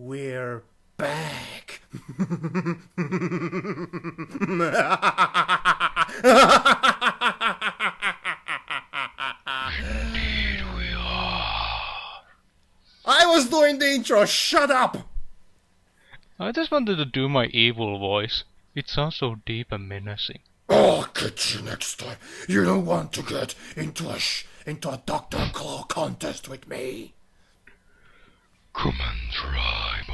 We're back. Indeed we are. I was doing the intro, shut up! I just wanted to do my evil voice. It sounds so deep and menacing. I'll get you next time. You don't want to get into a Dr. Claw contest with me. Come and try, boy.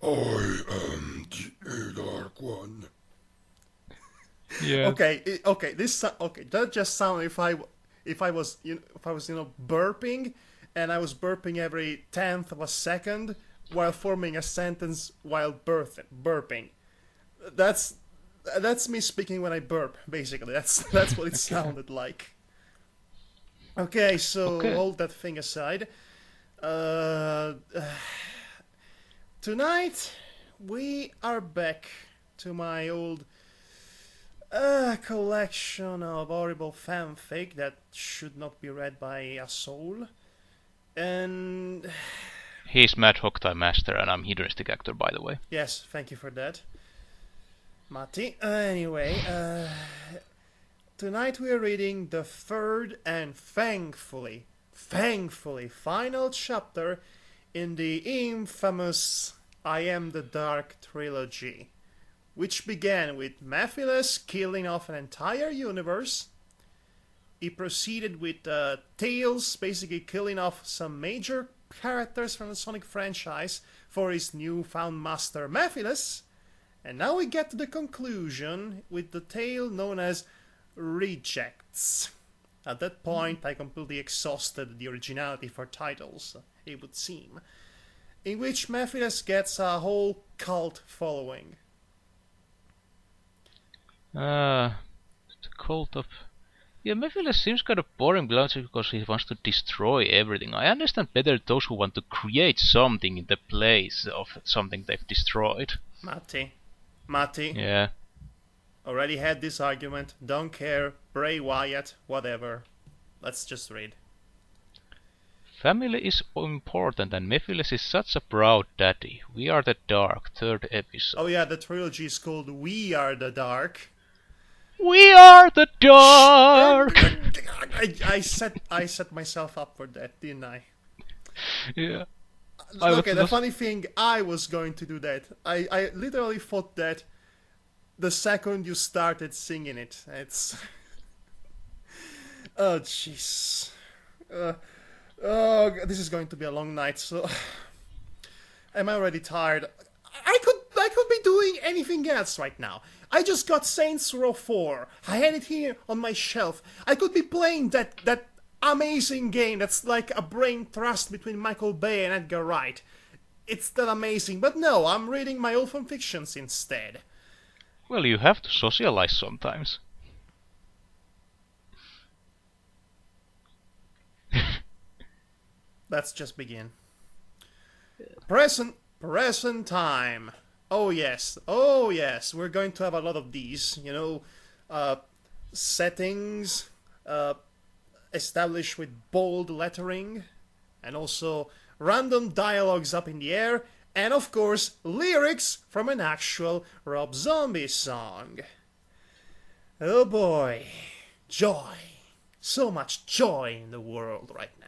I am the Dark One. Yeah. Okay. That just sounded if I was burping, and I was burping every 10th of a second while forming a sentence while burping. That's me speaking when I burp. Basically, that's what it sounded like. Okay, so hold that thing aside. Tonight we are back to my old collection of horrible fanfic that should not be read by a soul. And He's Madhog, thy master, and I'm hedonistic actor, by the way. yes, thank you for that, Matti. Anyway, tonight we are reading the third and thankfully final chapter in the infamous I Am the Dark trilogy, which began with Mephiles killing off an entire universe. He proceeded with Tails basically killing off some major characters from the Sonic franchise for his newfound master Mephiles. And now we get to the conclusion with the tale known as Rejects. At that point, I completely exhausted the originality for titles, it would seem, in which Mephiles gets a whole cult following. The cult of... Yeah, Mephiles seems kind of boring because he wants to destroy everything. I understand better those who want to create something in the place of something they've destroyed. Matti. Yeah. Already had this argument, don't care, Bray Wyatt, whatever. Let's just read. Family is important and Mephiles is such a proud daddy. We are the Dark, third episode. Oh yeah, the trilogy is called We Are the Dark. We are the Dark! I set myself up for that, didn't I? Yeah. Okay, the funny thing, I was going to do that. I literally thought that the second you started singing it. It's... oh, jeez. Oh, this is going to be a long night, so... I'm already tired. I could be doing anything else right now. I just got Saints Row 4. I had it here on my shelf. I could be playing that amazing game that's like a brain thrust between Michael Bay and Edgar Wright. It's that amazing, but no, I'm reading my old fanfictions instead. Well, you have to socialize sometimes. Let's just begin. Present time. Oh yes, we're going to have a lot of these, settings established with bold lettering, and also random dialogues up in the air, and of course, lyrics from an actual Rob Zombie song. Oh boy, joy. So much joy in the world right now.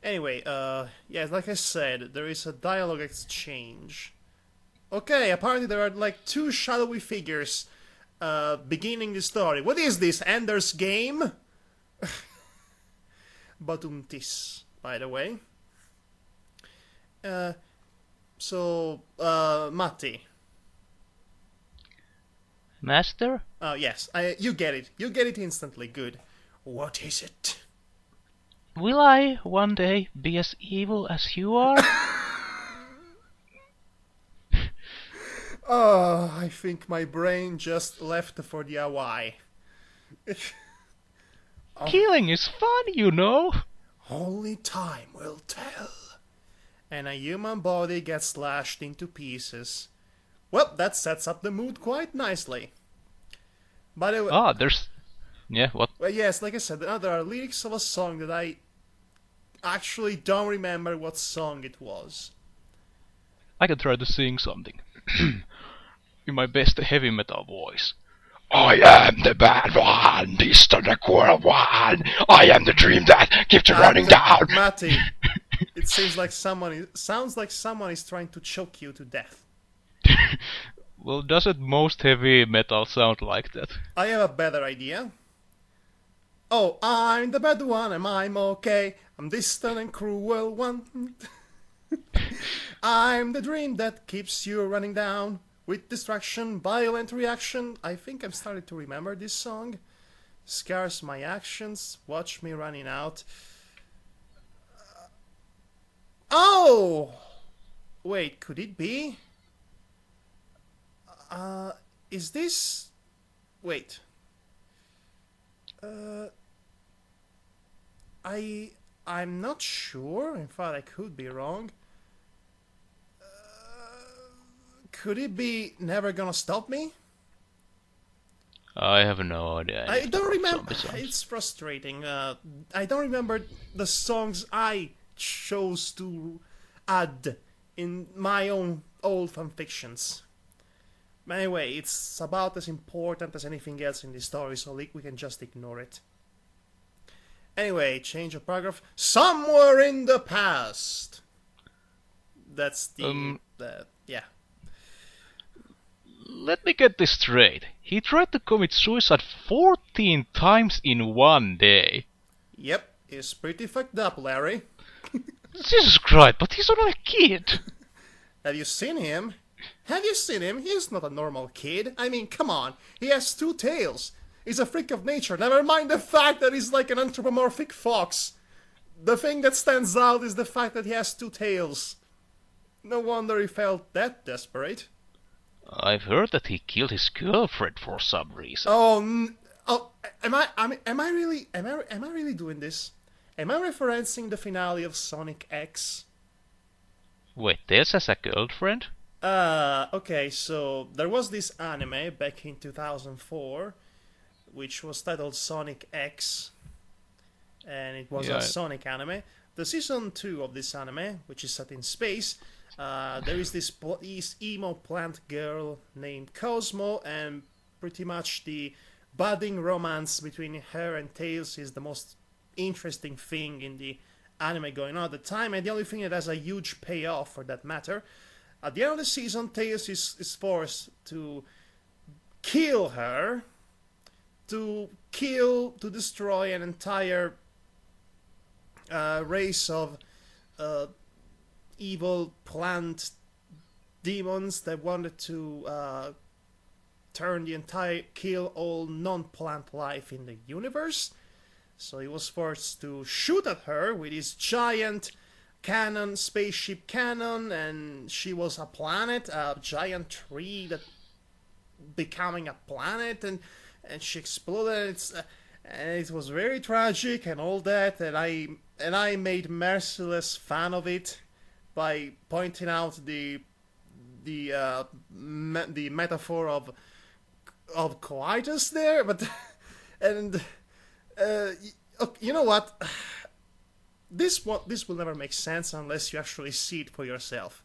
Anyway, yeah, like I said, there is a dialogue exchange. Okay, apparently there are like two shadowy figures beginning the story. What is this, Ender's Game? Batumtis, by the way. Matti. Master? Oh, yes, you get it. You get it instantly. Good. What is it? Will I one day be as evil as you are? Oh, I think my brain just left for the Hawaii. Killing is fun, you know. Only time will tell. And a human body gets slashed into pieces. Well, that sets up the mood quite nicely. By the way, there's... Yeah, what? well, yes, like I said, there are lyrics of a song that actually don't remember what song it was. I can try to sing something. In my best heavy metal voice. I am the bad one, distant and cruel one. I am the dream that keeps running down. Matty, it sounds like someone is trying to choke you to death. Well, doesn't most heavy metal sound like that? I have a better idea. Oh, I'm the bad one, and I'm okay. I'm distant and cruel one. I'm the dream that keeps you running down. With distraction, violent reaction. I think I've started to remember this song. Scars my actions, watch me running out. Oh! Wait, could it be? Is this... Wait. I'm not sure. In fact, I could be wrong. Could it be Never Gonna Stop Me? I have no idea. I don't remember. It's frustrating. I don't remember the songs I chose to add in my own old fanfictions. But anyway, it's about as important as anything else in this story, so we can just ignore it. Anyway, change of paragraph. Somewhere in the past. That's yeah. Let me get this straight. He tried to commit suicide 14 times in one day. Yep, he's pretty fucked up, Larry. Jesus Christ, but he's only a kid. Have you seen him? Have you seen him? He's not a normal kid. I mean, come on. He has two tails. He's a freak of nature. Never mind the fact that he's like an anthropomorphic fox. The thing that stands out is the fact that he has two tails. No wonder he felt that desperate. I've heard that he killed his girlfriend for some reason. Am I really doing this? Am I referencing the finale of Sonic X? Wait, Tails has a girlfriend? Okay, so there was this anime back in 2004, which was titled Sonic X, and it was a Sonic anime. The season 2 of this anime, which is set in space, there is this emo plant girl named Cosmo, and pretty much the budding romance between her and Tails is the most interesting thing in the anime going on at the time, and the only thing that has a huge payoff for that matter. At the end of the season, Tails is forced to kill her, to destroy an entire race of evil plant demons that wanted to kill all non-plant life in the universe. So he was forced to shoot at her with his giant spaceship cannon, and she was a planet, a giant tree that becoming a planet, and she exploded. And it was very tragic and all that, and I made merciless fun of it by pointing out the metaphor of coitus there, but and you know what? This will never make sense unless you actually see it for yourself.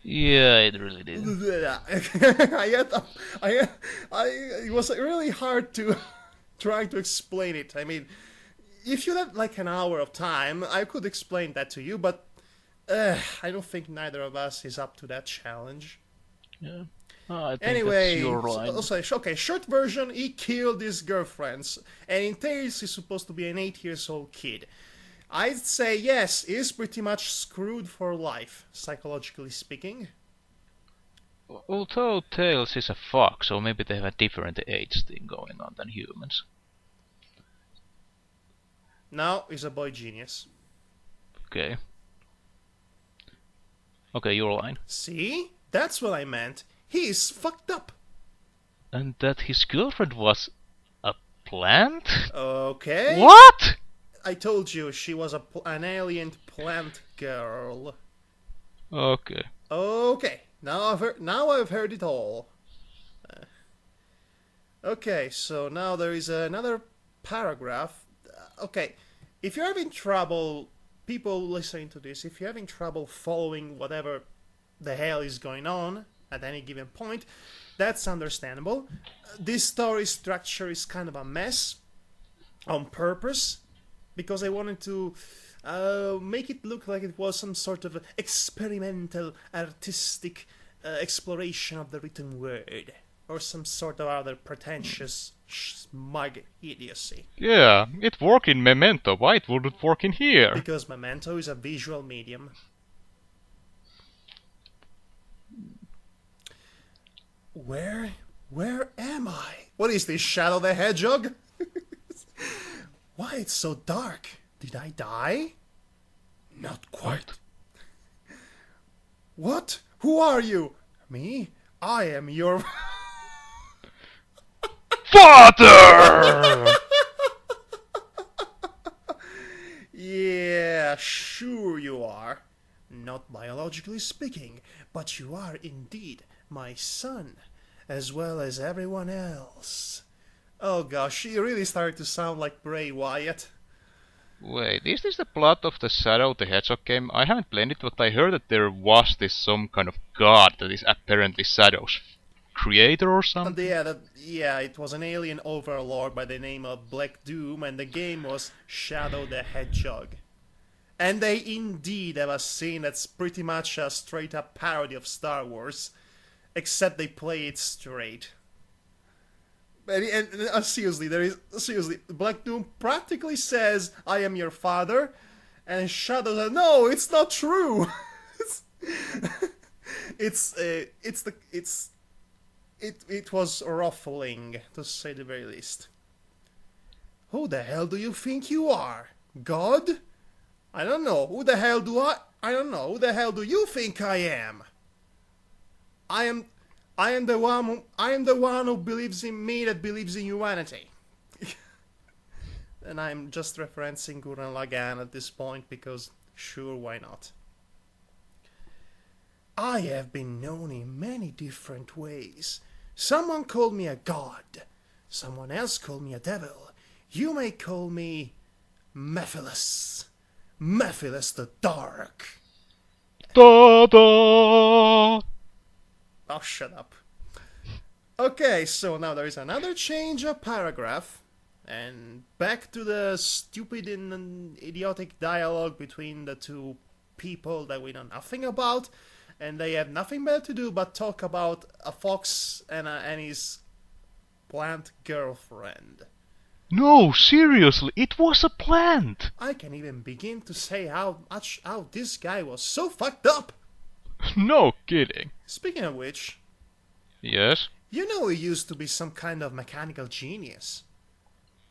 Yeah, it really did. It was really hard to try to explain it. I mean, if you had like an hour of time, I could explain that to you, but I don't think neither of us is up to that challenge. Yeah. I think anyway, that's your line. Okay, short version, he killed his girlfriends, and in Tails he's supposed to be an 8-year-old kid. I'd say yes, he's pretty much screwed for life, psychologically speaking. Although Tails is a fox, so maybe they have a different age thing going on than humans. No, he's a boy genius. Okay. Okay, your line. See? That's what I meant. He's fucked up. And that his girlfriend was a plant? Okay. What? I told you she was an alien plant girl. Okay. Okay. Now I've heard it all. Okay, so now there is another paragraph. Okay, if you're having trouble people listening to this, if you're having trouble following whatever the hell is going on at any given point, that's understandable. This story structure is kind of a mess on purpose because I wanted to make it look like it was some sort of experimental artistic exploration of the written word, or some sort of other pretentious smug idiocy. Yeah, it worked in Memento, why it wouldn't work in here? Because Memento is a visual medium. Where am I? What is this, Shadow the Hedgehog? Why it's so dark? Did I die? Not quite. What? Who are you? Me? I am your... Father! Yeah, sure you are. Not biologically speaking, but you are indeed my son, as well as everyone else. Oh gosh, she really started to sound like Bray Wyatt. Wait, is this the plot of the Shadow the Hedgehog game? I haven't played it, but I heard that there was this some kind of god that is apparently Shadow's creator or something. Yeah, it was an alien overlord by the name of Black Doom, and the game was Shadow the Hedgehog. And they indeed have a scene that's pretty much a straight-up parody of Star Wars, except they play it straight. And seriously, Black Doom practically says, "I am your father," and Shadow says, "No, it's not true." It was ruffling, to say the very least. Who the hell do you think you are? God? I don't know. Who the hell do you think I am? I am the one who believes in me that believes in humanity. And I'm just referencing Gurren Lagann at this point because sure, why not? I have been known in many different ways. Someone called me a god. Someone else called me a devil. You may call me Mephiles. Mephiles the Dark. Ta-da! Oh, shut up. Okay, so now there is another change of paragraph. And back to the stupid and idiotic dialogue between the two people that we know nothing about. And they have nothing better to do but talk about a fox and his plant girlfriend. No, seriously, it was a plant! I can even begin to say how this guy was so fucked up. No kidding. Speaking of which, Yes? you know he used to be some kind of mechanical genius.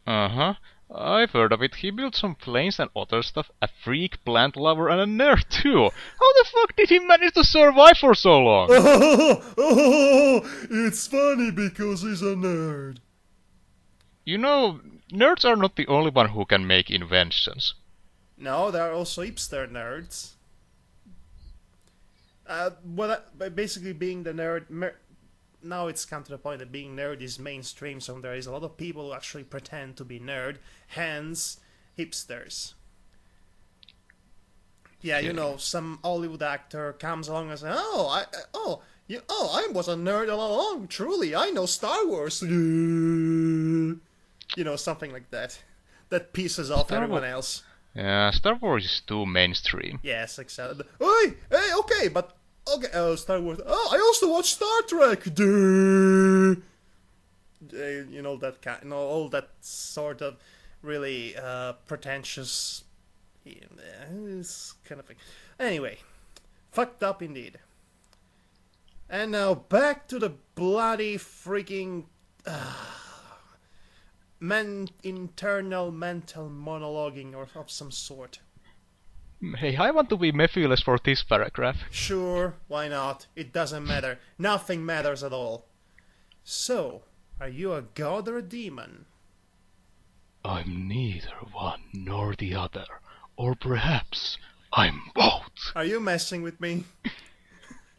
Uh-huh. I've heard of it. He built some planes and other stuff, a freak, plant lover, and a nerd too. How the fuck did he manage to survive for so long? It's funny because he's a nerd. You know, nerds are not the only one who can make inventions. No, there are also hipster nerds. Basically being the nerd... Now it's come to the point that being nerd is mainstream, so there is a lot of people who actually pretend to be nerd, hence hipsters. Yeah, you know, some Hollywood actor comes along and says, I was a nerd all along, truly, I know Star Wars. You know, something like that. That pisses off everyone else. Yeah, Star Wars is too mainstream. Yes, exactly. Star Wars. Oh, I also watch Star Trek. You know that kind. You know, all that sort of really pretentious. It's kind of thing. Anyway, fucked up indeed. And now back to the bloody freaking internal mental monologuing of some sort. Hey, I want to be Mephiles for this paragraph. Sure, why not? It doesn't matter. Nothing matters at all. So, are you a god or a demon? I'm neither one nor the other. Or perhaps I'm both. Are you messing with me?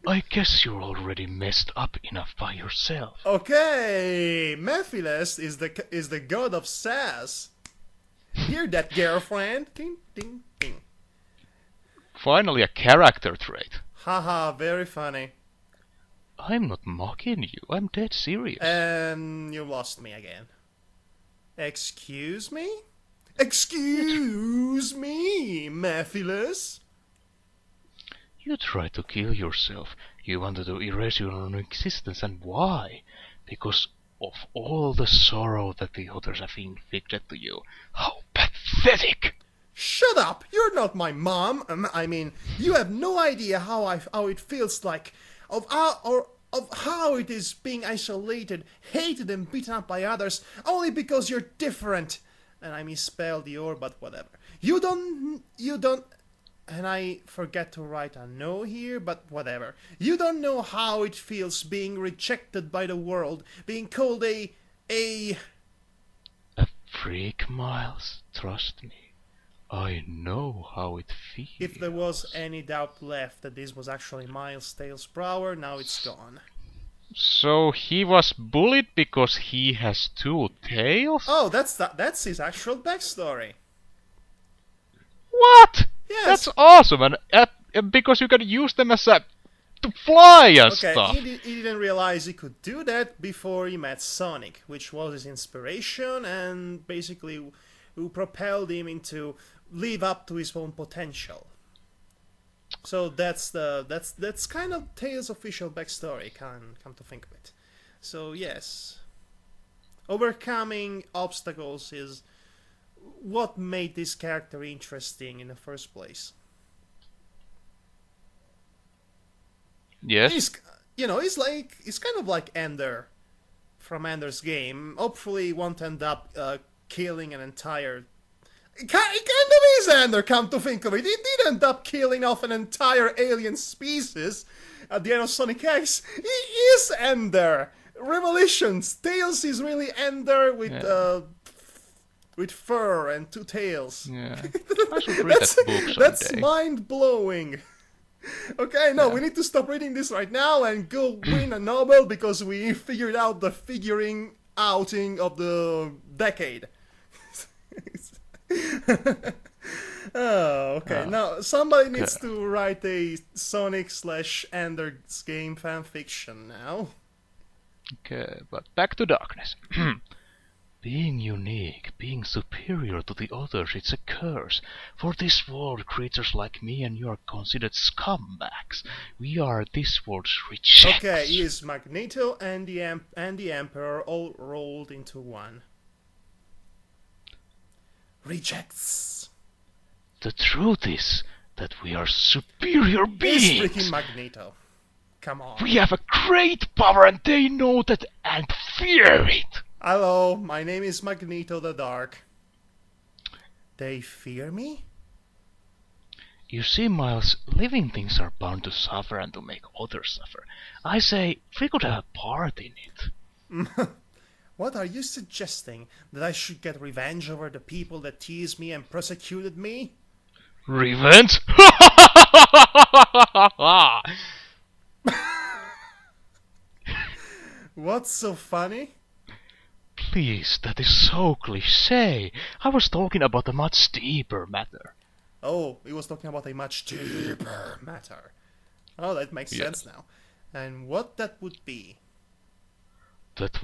I guess you're already messed up enough by yourself. Okay, Mephiles is the god of sass. Hear that, girlfriend? Ding, ding, ding. Finally a character trait. Haha, very funny. I'm not mocking you, I'm dead serious. And you lost me again. Excuse me? Excuse me, Mephiles? You tried to kill yourself. You wanted to erase your own existence, and why? Because of all the sorrow that the others have inflicted to you. How pathetic! Shut up! You're not my mom. I mean, you have no idea how it feels like, of how it is being isolated, hated, and beaten up by others only because you're different. And I misspelled your, but whatever. You don't, and I forget to write a no here, but whatever. You don't know how it feels being rejected by the world, being called a freak, Miles. Trust me. I know how it feels. If there was any doubt left that this was actually Miles Tailsbrower, now it's gone. So he was bullied because he has two tails? Oh, that's his actual backstory. What? Yes. That's awesome, and because you can use them as to fly and stuff. He didn't realize he could do that before he met Sonic, which was his inspiration and basically who propelled him into live up to his own potential. So that's kind of Tails' official backstory. Come to think of it. So yes, overcoming obstacles is what made this character interesting in the first place. Yes. He's kind of like Ender from Ender's Game. Hopefully, he won't end up killing an entire. It kind of is Ender, come to think of it. He did end up killing off an entire alien species at the end of Sonic X. He is Ender. Revelations. Tails is really Ender with fur and two tails. Yeah. I should read that book someday. That's mind blowing. Okay, no, we need to stop reading this right now and go win a Nobel because we figured out the figuring outing of the decade. Oh, okay. Now, somebody needs to write a Sonic/Ender's Game fanfiction now. Okay, but back to darkness. Being unique, being superior to the others, it's a curse. For this world, creatures like me and you are considered scumbags. We are this world's rejects. Okay, he is Magneto and the Emperor all rolled into one. Rejects. The truth is that we are superior beings. It's freaking Magneto. Come on. We have a great power and they know that and fear it. Hello, my name is Magneto the Dark. They fear me? You see, Miles, living things are bound to suffer and to make others suffer. I say, we could have a part in it. What are you suggesting? That I should get revenge over the people that teased me and persecuted me? Revenge? What's so funny? Please, that is so cliché. I was talking about a much deeper matter. Oh, he was talking about a much deeper matter. Oh, that makes sense now. And what that would be? That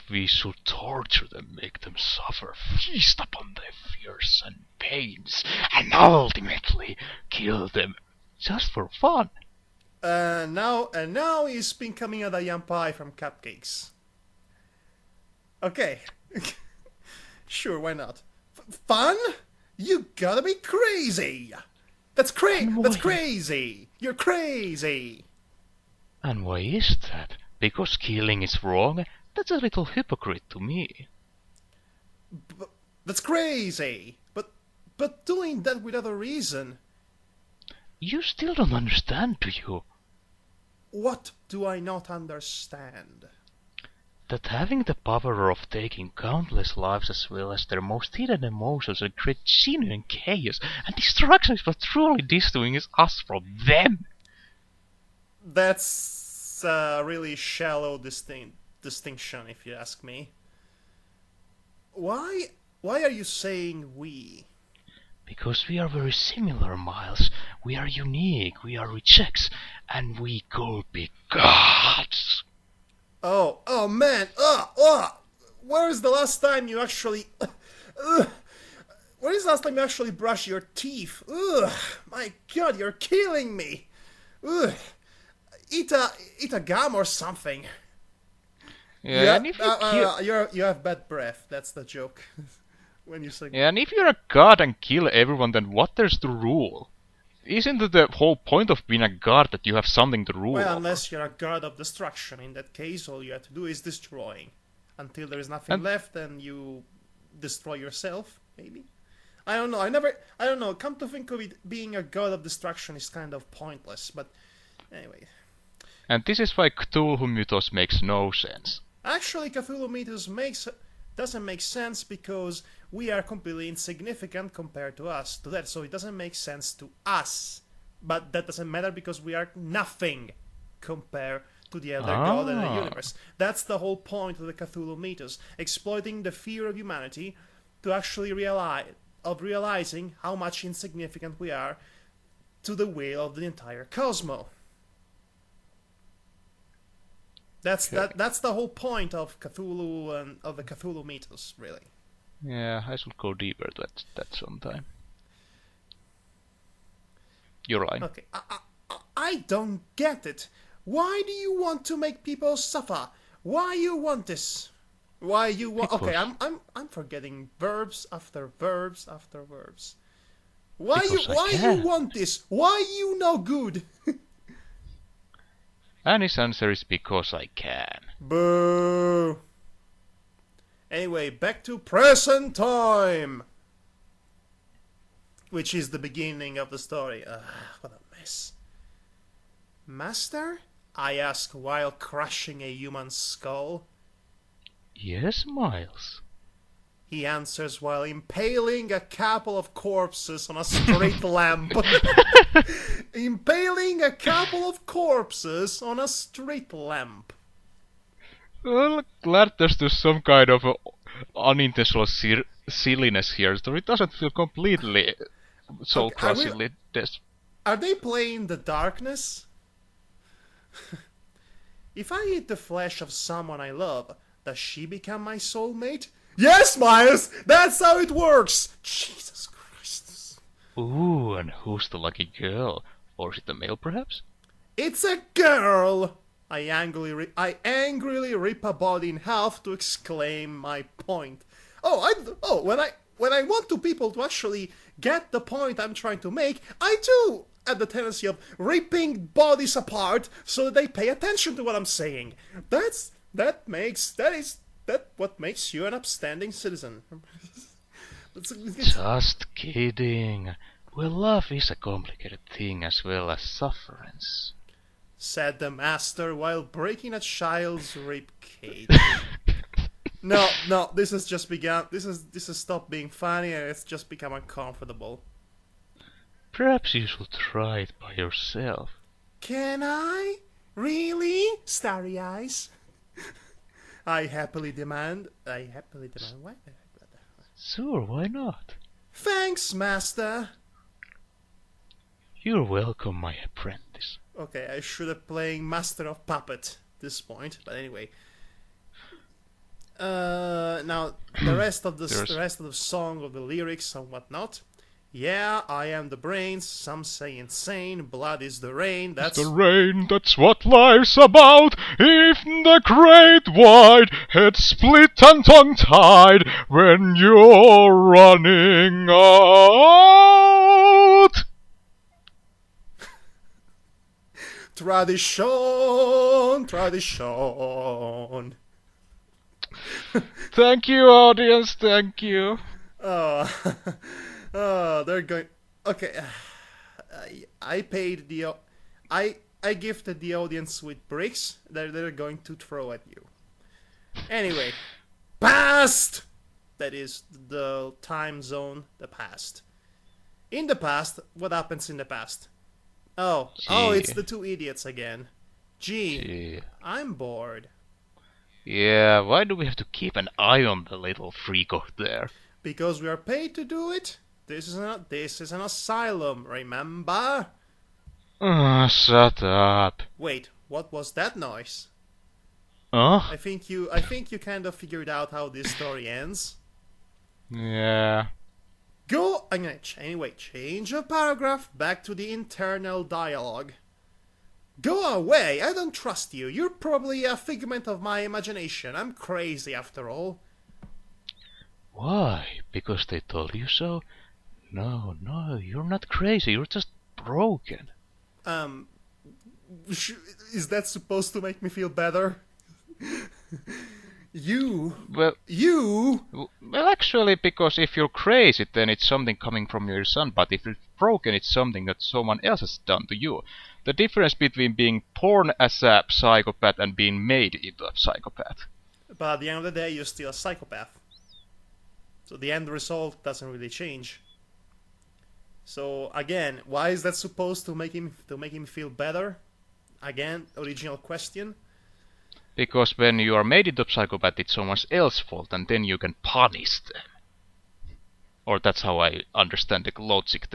we should torture them, make them suffer, feast upon their fears and pains, and ultimately kill them just for fun. Now he's been coming at a young pie from Cupcakes. Okay. Sure, why not? Fun? You gotta be crazy! That's crazy! You're crazy! And why is that? Because killing is wrong? That's a little hypocrite to me. That's crazy! But doing that without a reason... You still don't understand, do you? What do I not understand? That having the power of taking countless lives as well as their most hidden emotions and create genuine chaos and destruction is what truly distinguishes us from them. That's a really shallow distinction, if you ask me. Why are you saying we? Because we are very similar, Miles. We are unique, we are rejects, and we could be gods. Oh man, where is the last time you actually... When is the last time you actually brush your teeth? Ugh, my god, you're killing me. Ugh. Eat a gum or something. Yeah, and if you have bad breath. That's the joke. When you say... Yeah, and if you're a god and kill everyone, then what there's to rule? Isn't it the whole point of being a god that you have something to rule Well, over? unless you're a god of destruction. In that case, all you have to do is destroying. Until there is nothing left, then you destroy yourself, maybe? I don't know. I don't know. Come to think of it, being a god of destruction is kind of pointless. But anyway. And this is why Cthulhu mythos makes no sense. Actually, Cthulhu mythos doesn't make sense because we are completely insignificant compared to that. So it doesn't make sense to us. But that doesn't matter because we are nothing compared to the other god in the universe. That's the whole point of the Cthulhu mythos, exploiting the fear of humanity to actually realizing how much insignificant we are to the will of the entire cosmos. That's the whole point of Cthulhu and of the Cthulhu mythos, really. Yeah, I should go deeper to that sometime. You're right. Okay, I don't get it. Why do you want to make people suffer? Why you want this? Why you want? Because... Okay, I'm forgetting verbs after verbs after verbs. Why because you want this? Why you no good? And his answer is because I can. Boo. Anyway, back to present time, which is the beginning of the story. What a mess. Master? I ask while crushing a human skull. Yes, Miles. He answers while impaling a couple of corpses on a street lamp. Impaling a couple of corpses on a street lamp. Well, glad there's some kind of unintentional silliness here, so it doesn't feel completely soul-crushingly Are they playing the darkness? If I eat the flesh of someone I love, does she become my soulmate? Yes, Miles! That's how it works! Jesus Christ. Ooh, and who's the lucky girl? Or is it a male, perhaps? It's a girl! I angrily rip a body in half to exclaim my point. When I want people to actually get the point I'm trying to make, I too have the tendency of ripping bodies apart so that they pay attention to what I'm saying. That's what makes you an upstanding citizen. Just kidding. Well, love is a complicated thing as well as sufferance, said the master while breaking a child's rib cage. No, this has just begun. This has stopped being funny and it's just become uncomfortable. Perhaps you should try it by yourself. Can I? Really? Starry eyes. I happily demand. Why? Sure, why not? Thanks, master. You're welcome, my apprentice. Okay, I should have playing Master of Puppet at this point, but anyway. Now the rest of the song, of the lyrics and whatnot. Yeah, I am the brains. Some say insane. Blood is the rain. That's the rain. That's what life's about. If the great wide head split and tongue-tied when you're running out. Tradition. Thank you, audience. Thank you. Oh, they're going. Okay, I paid I gifted the audience with bricks that they're going to throw at you. Anyway, past. That is the time zone. The past. In the past, what happens in the past? Oh, it's the two idiots again. Gee, I'm bored. Yeah, why do we have to keep an eye on the little freak out there? Because we are paid to do it. This is an asylum, remember? Shut up. Wait, what was that noise? Oh? I think you kind of figured out how this story ends. Yeah. Go anyway, change the paragraph back to the internal dialogue. Go away, I don't trust you. You're probably a figment of my imagination. I'm crazy after all. Why? Because they told you so? No, you're not crazy. You're just broken. Is that supposed to make me feel better? Well, You? well, actually, because if you're crazy, then it's something coming from your son. But if it's broken, it's something that someone else has done to you. The difference between being born as a psychopath and being made into a psychopath. But at the end of the day, you're still a psychopath. So the end result doesn't really change. So again, why is that supposed to make him feel better? Again, original question. Because when you are made into a psychopath, it's someone else's fault, and then you can punish them. Or that's how I understand the logic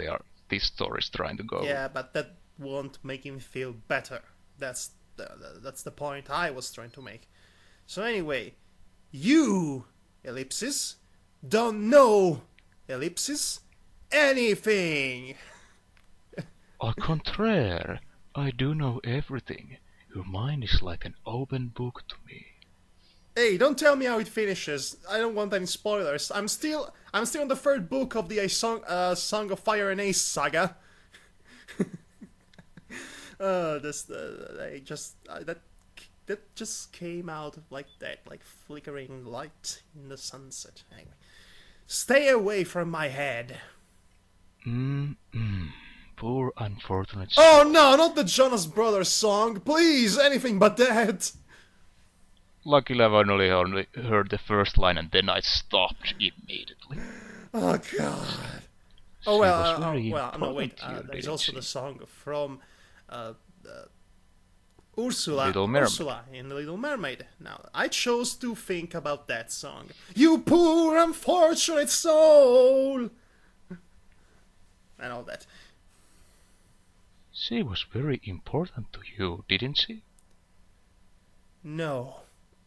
this story is trying to go. Yeah, but that won't make him feel better. That's the point I was trying to make. So anyway, you, Ellipses, don't know, Ellipses, anything. Au contraire, I do know everything. Your mind is like an open book to me. Hey, don't tell me how it finishes. I don't want any spoilers. I'm still on the third book of the Song of Fire and Ace saga. That just came out like that, like flickering light in the sunset. Anyway, stay away from my head. Poor unfortunate Oh soul. no, not the Jonas Brothers song, please, anything but that. Luckily, I've only heard the first line and then I stopped immediately. Oh god. Oh well, no wait. There's also the song from Ursula in The Little Mermaid. Now, I chose to think about that song. You poor unfortunate soul! And all that. She was very important to you, didn't she? No,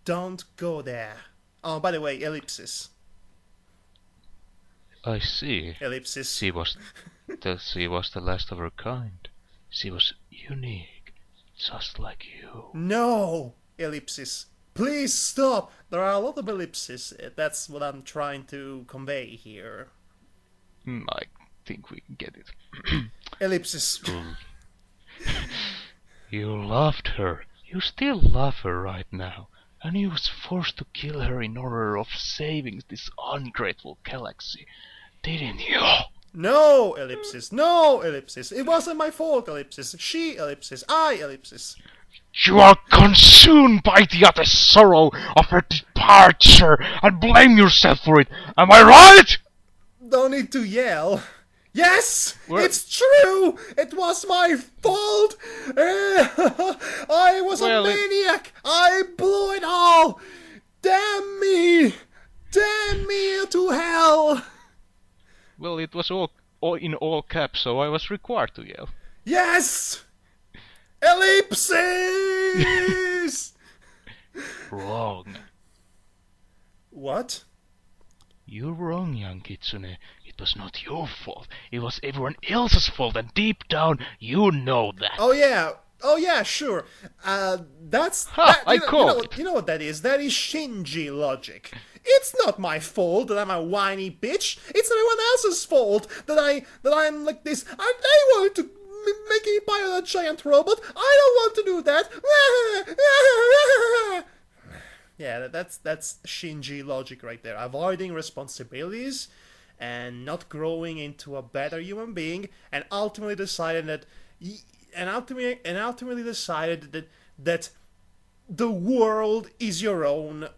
don't go there. Oh, by the way, Ellipses. I see. Ellipses. She was the last of her kind. She was unique, just like you. No, Ellipses. Please stop. There are a lot of ellipses. That's what I'm trying to convey here. I think we can get it. Ellipses. You loved her. You still love her right now. And you was forced to kill her in order of saving this ungrateful galaxy. Didn't you? No, Ellipses. No, Ellipses. It wasn't my fault, Ellipses. She, Ellipses. I, Ellipses. You are consumed by the utter sorrow of her departure and blame yourself for it. Am I right? Don't need to yell. Yes, it's true. It was my fault. I was a maniac. I blew it all. Damn me. Damn me to hell. Well, it was all in all caps, so I was required to yell. Yes. Ellipses. Wrong. What? You're wrong, young Kitsune. It was not your fault. It was everyone else's fault, and deep down, you know that. Oh yeah, sure. That's I called it. You know what that is? That is Shinji logic. It's not my fault that I'm a whiny bitch. It's everyone else's fault that I'm like this. They wanted to make me pilot a giant robot. I don't want to do that. Yeah, that's Shinji logic right there. Avoiding responsibilities and not growing into a better human being, and ultimately decided that that the world is your own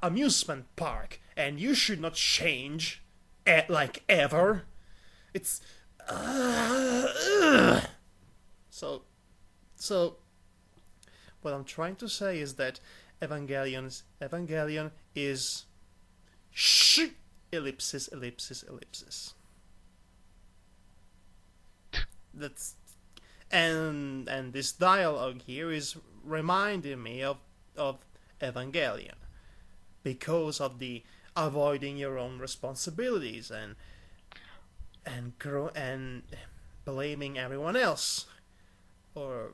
amusement park, and you should not change like ever. It's so what I'm trying to say is that Evangelion is ellipsis, ellipsis, ellipsis. That's and this dialogue here is reminding me of Evangelion because of the avoiding your own responsibilities and blaming everyone else or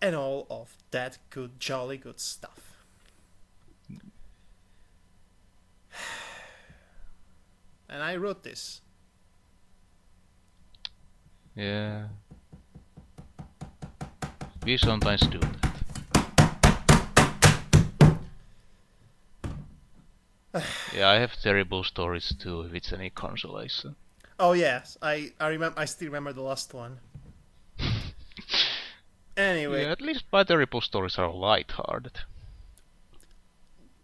and all of that good jolly good stuff. And I wrote this. Yeah. We sometimes do that. Yeah, I have terrible stories too, if it's any consolation. Oh yes, I remember. I still remember the last one. Anyway, Yeah, at least my terrible stories are light-hearted.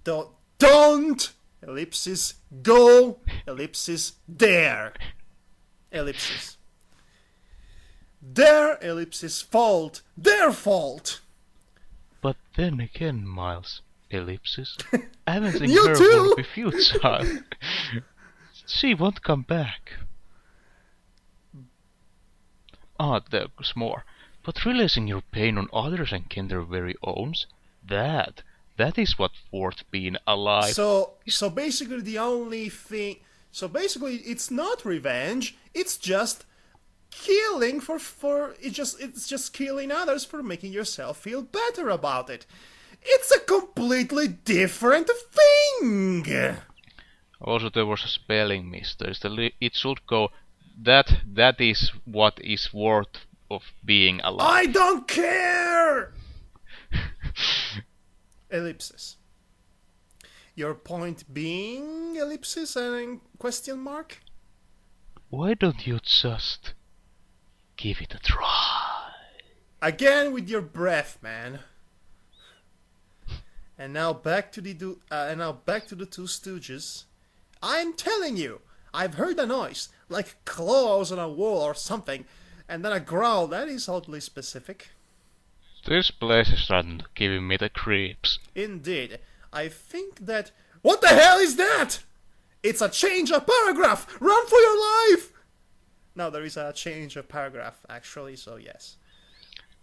don't ellipsis go ellipsis there ellipsis their ellipsis fault their fault. But then again, Miles, ellipsis, avenging You her too! will be futile. She won't come back. Ah, there's more. But releasing your pain on others and kin their very owns, that is what worth being alive. So basically the only thing. So basically, it's not revenge. It's just killing it's just killing others for making yourself feel better about it. It's a completely different thing. Also, there was a spelling mistake. It should go. That is what is worth of being alive. I don't care. Ellipsis. Your point being ellipsis and question mark? Why don't you just give it a try? Again with your breath, man. And now back to the Two Stooges. I'm telling you, I've heard a noise like claws on a wall or something, and then a growl that is oddly specific. This place is starting to give me the creeps. Indeed, I think that. What the hell is that? It's a change of paragraph. Run for your life. No, there is a change of paragraph actually. So yes.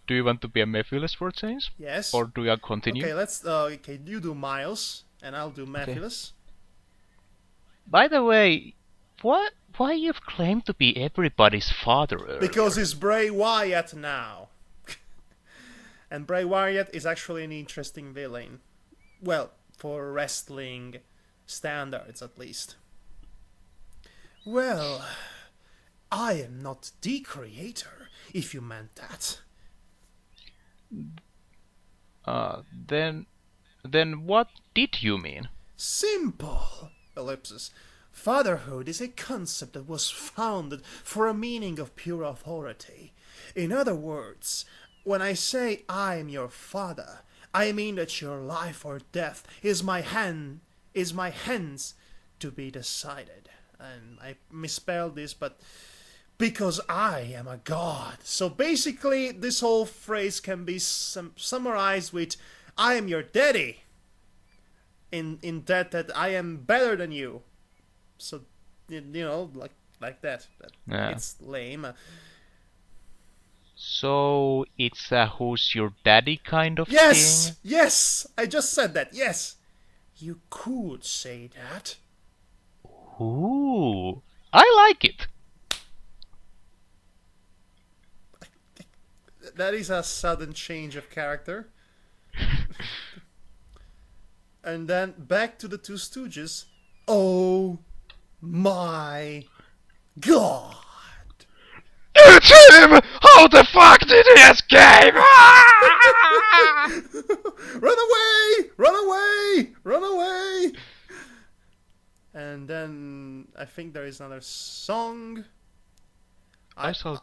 Do you want to be a Mephiles for change? Yes. Or do you continue? Okay, let's. Okay, you do Miles, and I'll do Mephiles. By the way, why you've claimed to be everybody's father earlier? Because it's Bray Wyatt now. And Bray Wyatt is actually an interesting villain. Well, for wrestling standards at least. Well, I am not the creator, if you meant that. Then what did you mean? Simple. Ellipsis. Fatherhood is a concept that was founded for a meaning of pure authority. In other words, when I say I am your father, I mean that your life or death is my hands to be decided. And I misspelled this, but because I am a god. So basically, this whole phrase can be summarized with I am your daddy. In that I am better than you. So, you know, like that. Yeah. It's lame. So it's a who's your daddy kind of Yes! thing? Yes! I just said that, yes! You could say that. Ooh, I like it. That is a sudden change of character. And then back to the Two Stooges. Oh my god! It's him! How the fuck did he escape? Run away! Run away! Run away! And then I think there is another song. I shall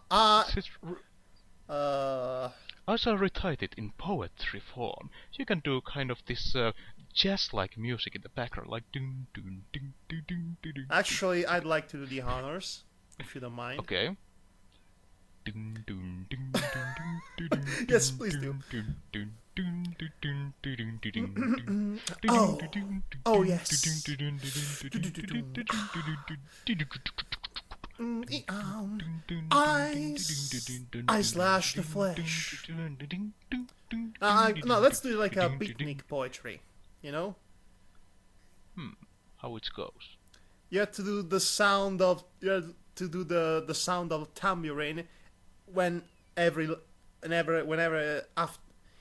recite it in poetry form. You can do kind of this jazz-like music in the background, like dun dun dun dun dun dun dun. Actually, I'd like to do the honors, if you don't mind. Okay. Dun dun dun dun dun. Yes, please do. Oh, oh yes. I slash the flesh. No, let's do like a beatnik poetry. You know, How it goes? you have to do the sound of the sound of tambourine when whenever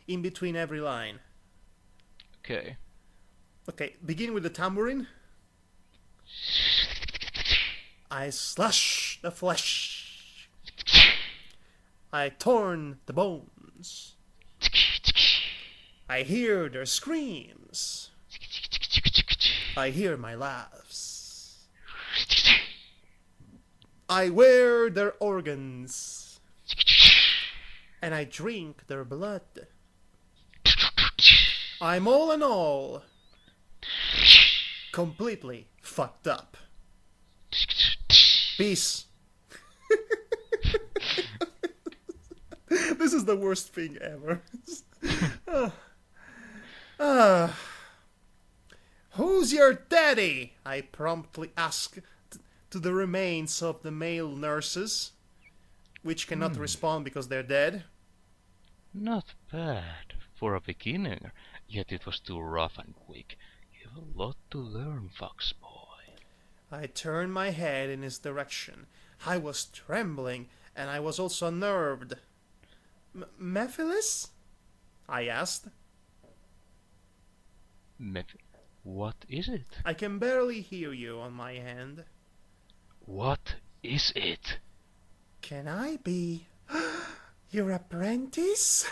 in between every line. Okay. Okay, begin with the tambourine. I slash the flesh. I torn the bones. I hear their screams. I hear my laughs. I wear their organs. And I drink their blood. I'm all in all completely fucked up. Peace. This is the worst thing ever. Who's your daddy? I promptly ask to the remains of the male nurses, which cannot respond because they're dead. Not bad for a beginner, yet it was too rough and quick. You have a lot to learn, fox boy. I turned my head in his direction. I was trembling, and I was also unnerved. Mephiles? I asked. What is it? I can barely hear you on my end. What is it? Can I be your apprentice?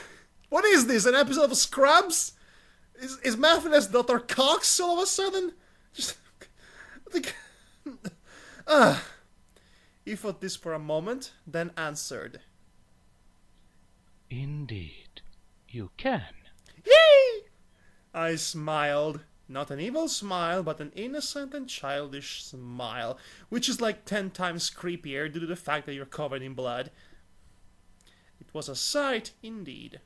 What is this, an episode of Scrubs? Is Mephiles Dr. Cox all of a sudden? Just... He thought this for a moment, then answered. Indeed, you can. Yay! I smiled. Not an evil smile, but an innocent and childish smile, which is like 10 times creepier due to the fact that you're covered in blood. It was a sight, indeed.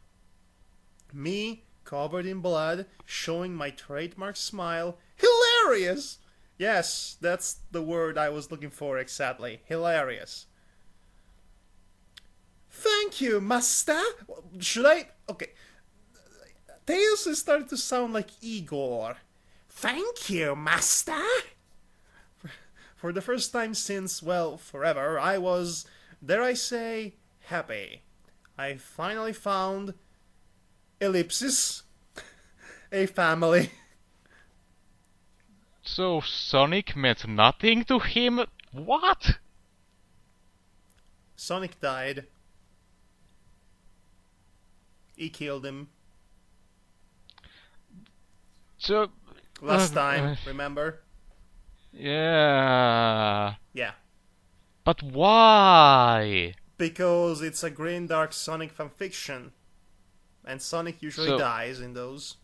Me, covered in blood, showing my trademark smile. Hilarious! Yes, that's the word I was looking for exactly. Hilarious. Thank you, master. Should I? Okay. Tails is starting to sound like Igor. Thank you, master. For the first time since, well, forever, I was, dare I say, happy. I finally found Ellipses, a family. So Sonic meant nothing to him? What? Sonic died. He killed him. So... Last time, remember? Yeah... Yeah. But why? Because it's a green dark Sonic fanfiction. And Sonic usually dies in those.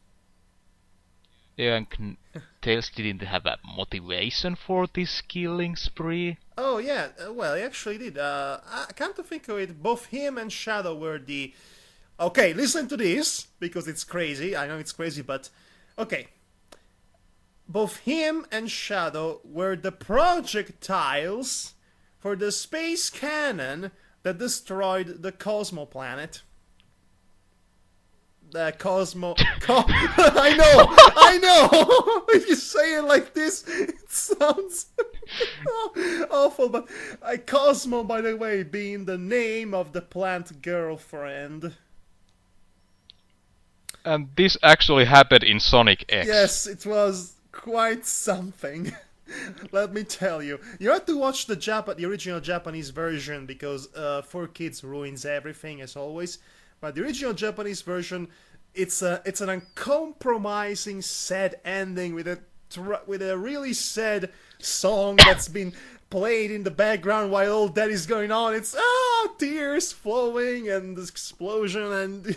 Yeah, and Tails didn't have a motivation for this killing spree. Oh yeah, well he actually did. I come to think of it, both him and Shadow were the... Okay, listen to this, because it's crazy. I know it's crazy, but... Okay. Both him and Shadow were the projectiles for the space cannon that destroyed the Cosmo planet. I know! If you say it like this, it sounds awful, but Cosmo, by the way, being the name of the plant girlfriend. And this actually happened in Sonic X. Yes, it was quite something. Let me tell you. You have to watch the original Japanese version, because 4Kids ruins everything, as always. But the original Japanese version, it's an uncompromising sad ending with a really sad song that's been played in the background while all that is going on. It's tears flowing and this explosion and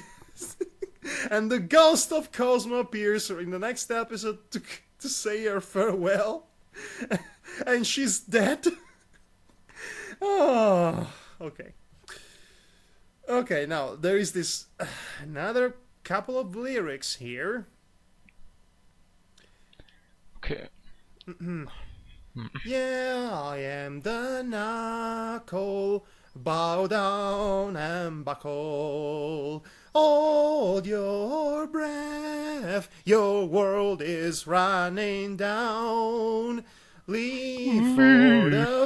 and the ghost of Cosmo appears in the next episode to say her farewell, and she's dead. Oh, okay. Okay, now there is this another couple of lyrics here. Okay. Yeah, I am the knuckle, bow down and buckle. Hold your breath, your world is running down. Leave for the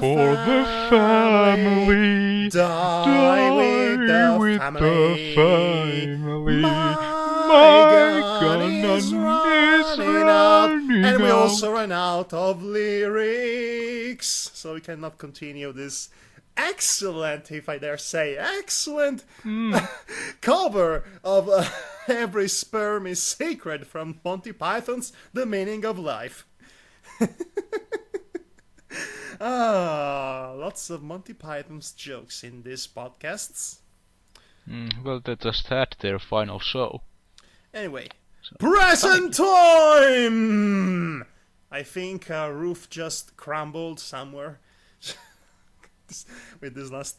family, die with the family. My gun is running out, and we also ran out of lyrics, so we cannot continue this excellent, if I dare say, excellent cover of Every Sperm is Sacred from Monty Python's The Meaning of Life. Lots of Monty Python's jokes in these podcasts. Well, they just had their final show. Anyway, present time! I think a roof just crumbled somewhere. With this last...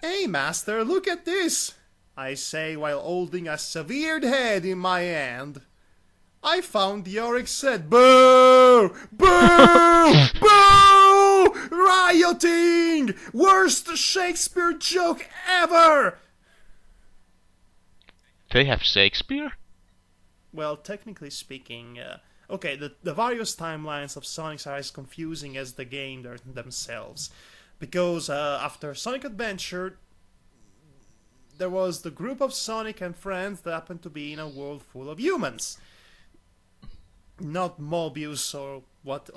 Hey, master, look at this! I say while holding a severed head in my hand. I found Yorick's head. Boo! Boo! Boo! Rioting! Worst Shakespeare joke ever! They have Shakespeare? Well, technically speaking, okay, the various timelines of Sonic are as confusing as the game themselves. Because after Sonic Adventure, there was the group of Sonic and friends that happened to be in a world full of humans. Not Mobius or what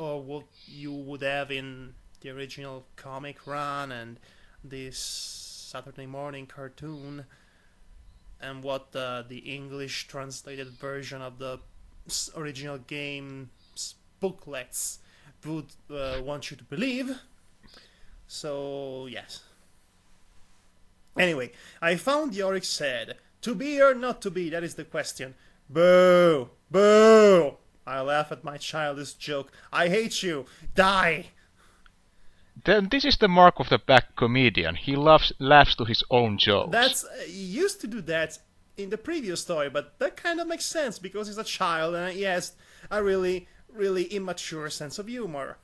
you would have in the original comic run and this Saturday morning cartoon, and what the English translated version of the original game's booklets would want you to believe. So, yes. Anyway, I found Yorick's head. To be or not to be, that is the question. Boo! Boo! I laugh at my childish joke. I hate you! Die! Then this is the mark of the black comedian. He laughs to his own jokes. That's he used to do that in the previous story, but that kind of makes sense because he's a child and he has a really, really immature sense of humor.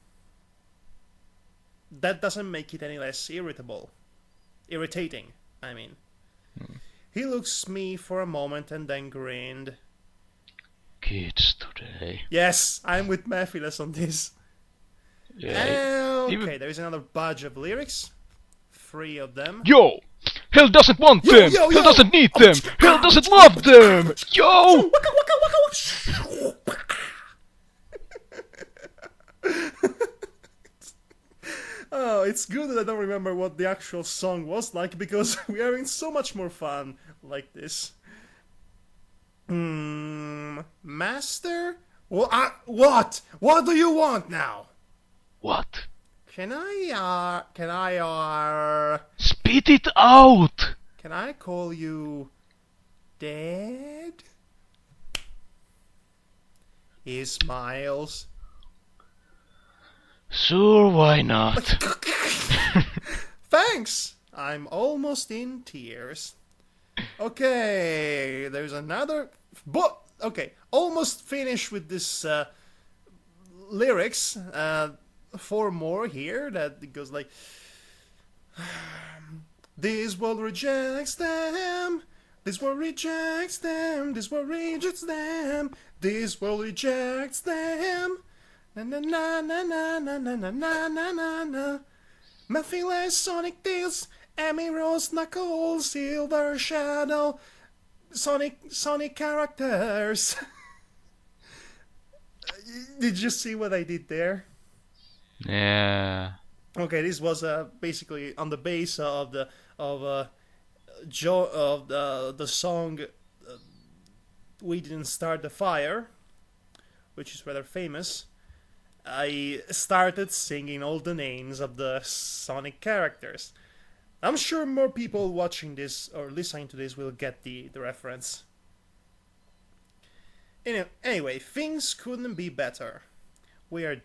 That doesn't make it any less irritating, I mean. He looks me for a moment and then grinned. Kids today. Yes, I'm with Mephiles on this. Yeah. Okay, there is another bunch of lyrics. 3 of them. Yo! Hell doesn't want them! Yo! Hell doesn't need them! Hell doesn't love them! Yo! Oh, it's good that I don't remember what the actual song was like because we're having so much more fun like this. Master? What? What do you want now? What? Can I, Spit it out! can I call you Dad? He smiles. Sure, why not? Thanks! I'm almost in tears. Okay, there's another... Okay, almost finished with this lyrics. 4 more here that goes like... This world rejects them. This world rejects them. This world rejects them. This world rejects them. Na na na na na na na na na na na na. Mephiles, Sonic Tails, Amy Rose, Knuckles, Silver Shadow, Sonic characters. Did you see what I did there? Yeah. Okay, this was basically on the base of the song "We Didn't Start the Fire," which is rather famous. I started singing all the names of the Sonic characters. I'm sure more people watching this or listening to this will get the reference. Anyway, things couldn't be better. We are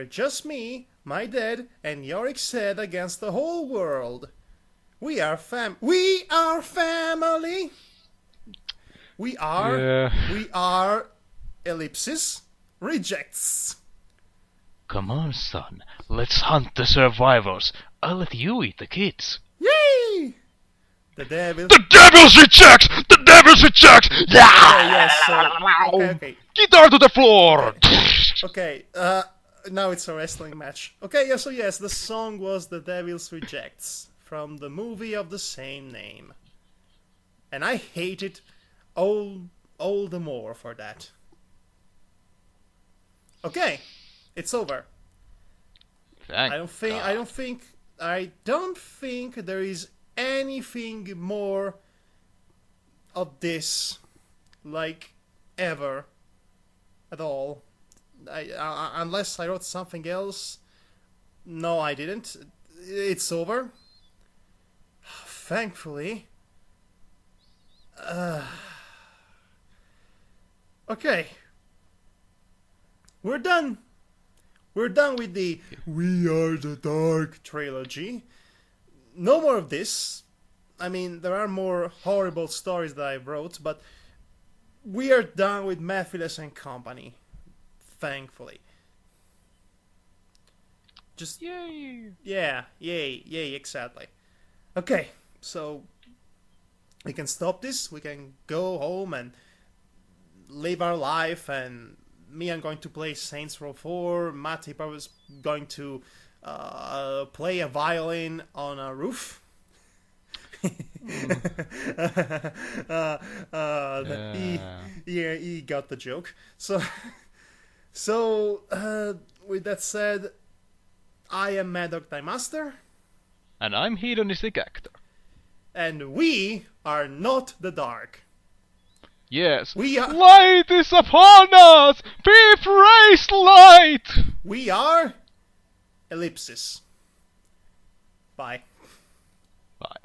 just me, my dad, and Yorick's head against the whole world. We are We are family. We are Ellipses rejects. Come on, son. Let's hunt the survivors. I'll let you eat the kids. Yay! The devil. The devil's rejects! The devil's rejects! Okay. Guitar to the floor! Okay, now it's a wrestling match. Okay, yeah, so yes, the song was The Devil's Rejects from the movie of the same name. And I hate it all the more for that. Okay, it's over. Thank I don't think there is anything more of this, like, ever at all. Unless I wrote something else. No, I didn't. It's over. Thankfully. Okay. We're done. We're done with the We Are the Dark trilogy. No more of this. I mean, there are more horrible stories that I wrote, but we are done with Mephiles and company. Thankfully. Just Yay! yeah, yay, exactly. Okay, so we can stop this. We can go home and live our life. And me, I'm going to play Saints Row 4. Matty was going to play a violin on a roof. He got the joke. So, with that said, I am Madhog Time Master. And I'm Hedonistic Actor. And we are not the dark. Yes. We are... Light is upon us! Be praised, light! We are... Ellipses. Bye. Bye.